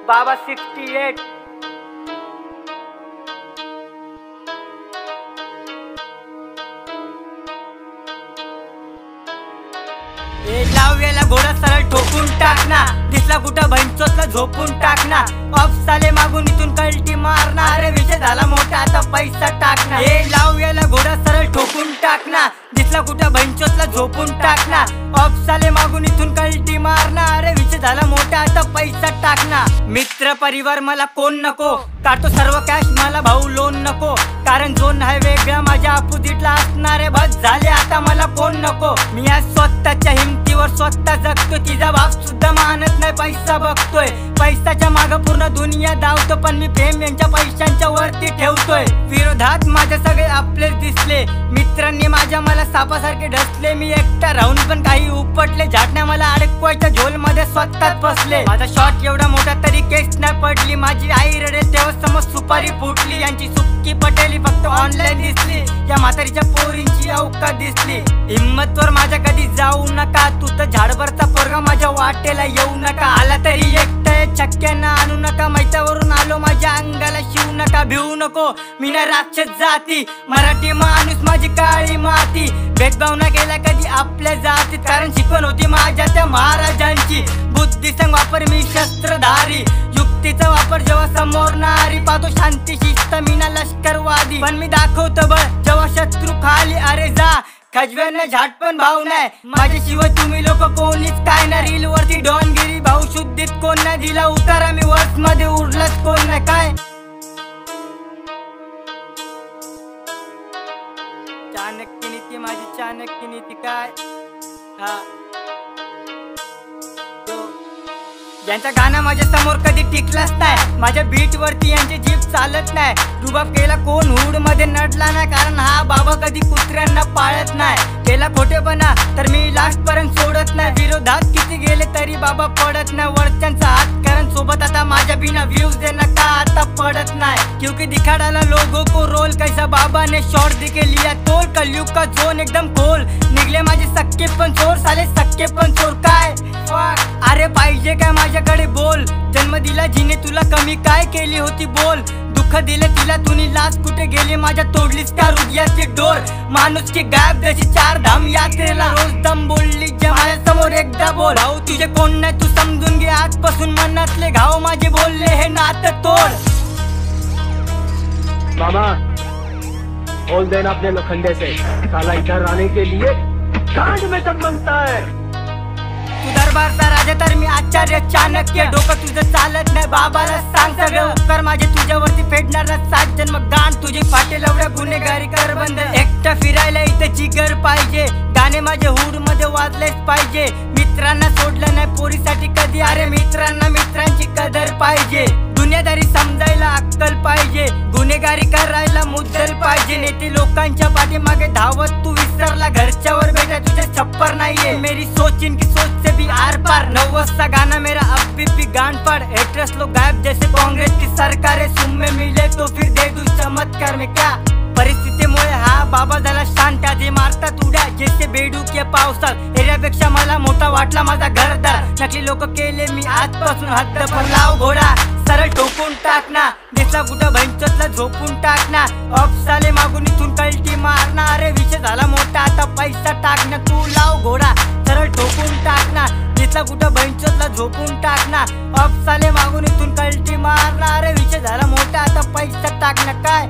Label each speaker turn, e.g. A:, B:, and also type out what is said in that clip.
A: बाबा 68। लावलेला घोडा सरळ ठोकून टाकना, दिसला कुठं भैंचोतला झोपून टाकना, ऑफ साले मागून इथून कल्टी मारना, अरे विषय झाला मोठा आता पैसा टाकना। हे लावलेला घोडा सरळ ठोकून टाकना, दिसला कुठं भैंचोतला झोपून टाकना, ऑफ साले मागून इथून कल्टी मारना, अरे विषय झाला मोठा आता पैसा टाकना। मित्र परिवार मला कोण नको, काढतो सर्व कॅश मला भाऊ लोन नको, कारण झोन आहे वेगळा माझ्या अपोजिटला असणारे, बस झाले आता मला कोण नको। मी आज स्वतःच्या हिमतीवर स्वतः जगतो, तिचा बाप सुद्धा मानत नाही पैसा बघतोय, पैसाच्या माग पूर्ण दुनिया धावतो, पण मी प्रेम यांच्या पैशांच्या वरती ठेवतोय। विरोधात माझे सगळे आपलेच दिसले, मित्रांनी माझ्या मला सापासारखे ढसले, मी एकटा राहून पण काही उपटले, झाटण्या मला अडकवायच्या झोल मध्ये स्वतःच फसले। माझा शॉट एवढा मोठा तरी केस नाही पडली, माझी आई रडेल तेव्हा समज सुपारी फुटली, यांची सुक्की पटेली फक्त ऑनलाईन दिसली, या म्हातारीच्या पोरींची अवकात दिसली। हिम्मतवर माझ्या कधी जाऊ नका, तू तर झाडभरचा पोरगा माझ्या वाटेला येऊ नका, आला तरी एकटा चक्क्यानं आणू नका, मैतावरून आलो माझ्या अंगाला शिवू नका, भिवू नको मी ना राक्षस जाती, मराठी माणूस माझी काळी माती, भेदभाव न केला कधी आपल्या जातीत, कारण शिकवण होती माझ्या त्या महाराजांची, बुद्धी संग वापर मी शस्त्रधारी, युक्तीचा वापर जेव्हा समोर नारी, पाहतो शांती शिस्त मी ना लष्करवादी, पण मी दाखवतो बळ जेव्हा शत्रू खाली, अरे जा खजव्यांना झाट पण भाव नाही, माझ्याशिवाय तुम्ही लोक कोणीच काय ना, रील वरती डॉनगिरी भाऊ शुद्धीत कोण नाही दिला उतारा, मी वर्ष मध्ये उरलंच कोण नाही काय। चाणक्य नीती माझी चाणक्य नीती काय, हा यांचा गाणं माझ्या समोर कधी टिकलाच नाही, माझ्या बीट वरती यांची जीभ चालत नाही, रुबाब केला कोण हुड मध्ये नडला नाही, कारण हा बाबा कधी कुत्र्यांना पाळत नाही, केला खोटेपणा तर मी लास्ट पर्यंत सोडत नाही, विरोधात किती गेले तरी बाबा पडत नाही, वरच्यांचा हात कारण सोबत आता माझ्या बिना व्ह्यूज देना का आता पडत नाही, क्योंकि दिखाडाला लोगों को रोल कैसा बाबा ने शॉर्ट दिखे लिया तोल, कलयुग का झोन एकदम खोल, निघले माझे सक्के पण चोर, साले सक्के पण चोर काय, अरे पाहिजे काय माझ्याकडे बोल, जन्म दिला जिने तुला कमी काय केली होती बोल, दुःख दिले तिला तुनी लाज कुठे गेली माझ्या, तोडलीस का हृदयाची डोर, माणूस की गायब जशी 4 धाम यात्रेला, रोज दम बोलली जे माझ्या समोर एकदा बोल, भाऊ तुझे कोण नाही तू समजून घे, आजपासून मनातले घाव माझे बोलले हे नातं तोड।
B: मामा बोल देना अपने लोखंडे से, साला इधर आने के लिए गांड में तक मांगता है,
A: तू दरबारचा राजा तर मी आचार्य चाणक्य, डोकं तुझं चालत नाही बाबाला सांग सगळं उपकार माझे तुझ्यावरती फेडणार 7 जन्म, गाण तुझे फाटेल एवढ्या गुन्हेगारी कर बंद, एकटा फिरायला इथं जिगर पाहिजे, गाणे माझे हुड मध्ये वाजलेच पाहिजे, मित्रांना सोडलं नाही पोरीसाठी कधी, अरे मित्रांना मित्रांची कदर पाहिजे, दुनियादारी समजायला अक्कल पाहिजे, गुन्हेगारी करायला मुद्दल पाहिजे, नेते लोकांच्या पाठीमागे धावत तू विसरला, घरच्यावर बेटा तुझे छप्पर नाहीये, मेरी सोच इनकी सोच से भी आर पार, 90 सा गाना मेरा अब भी गांड फाड़, हेटर्स लोग गायब जैसे कांग्रेस की सरकार है, सुन में मिले तो फिर दे दूं चमत्कार में क्या, परिस्थितीमुळे हा बाबा झाला शांत, आधी मारतात उड्या जैसे बेडूक पावसात, एरियापेक्षा मला मोठा वाटला माझा घरदार, नकली लोक केले मी आजपासून हद्द, पण लाव घोडा सरळ ठोकून टाकना, दिसला कुठं भैंचोतला झोपून टाकना, ऑफ साले मागून इथून कल्टी मारना, अरे विषय झाला मोठा आता पैसा टाकना, तू लाव घोडा सरळ ठोकून टाकना, दिसला कुठं भैंचोतला झोपून टाकना, ऑफ साले मागून इथून कल्टी मारना, अरे विषय झाला मोठा आता पैसा टाकना काय।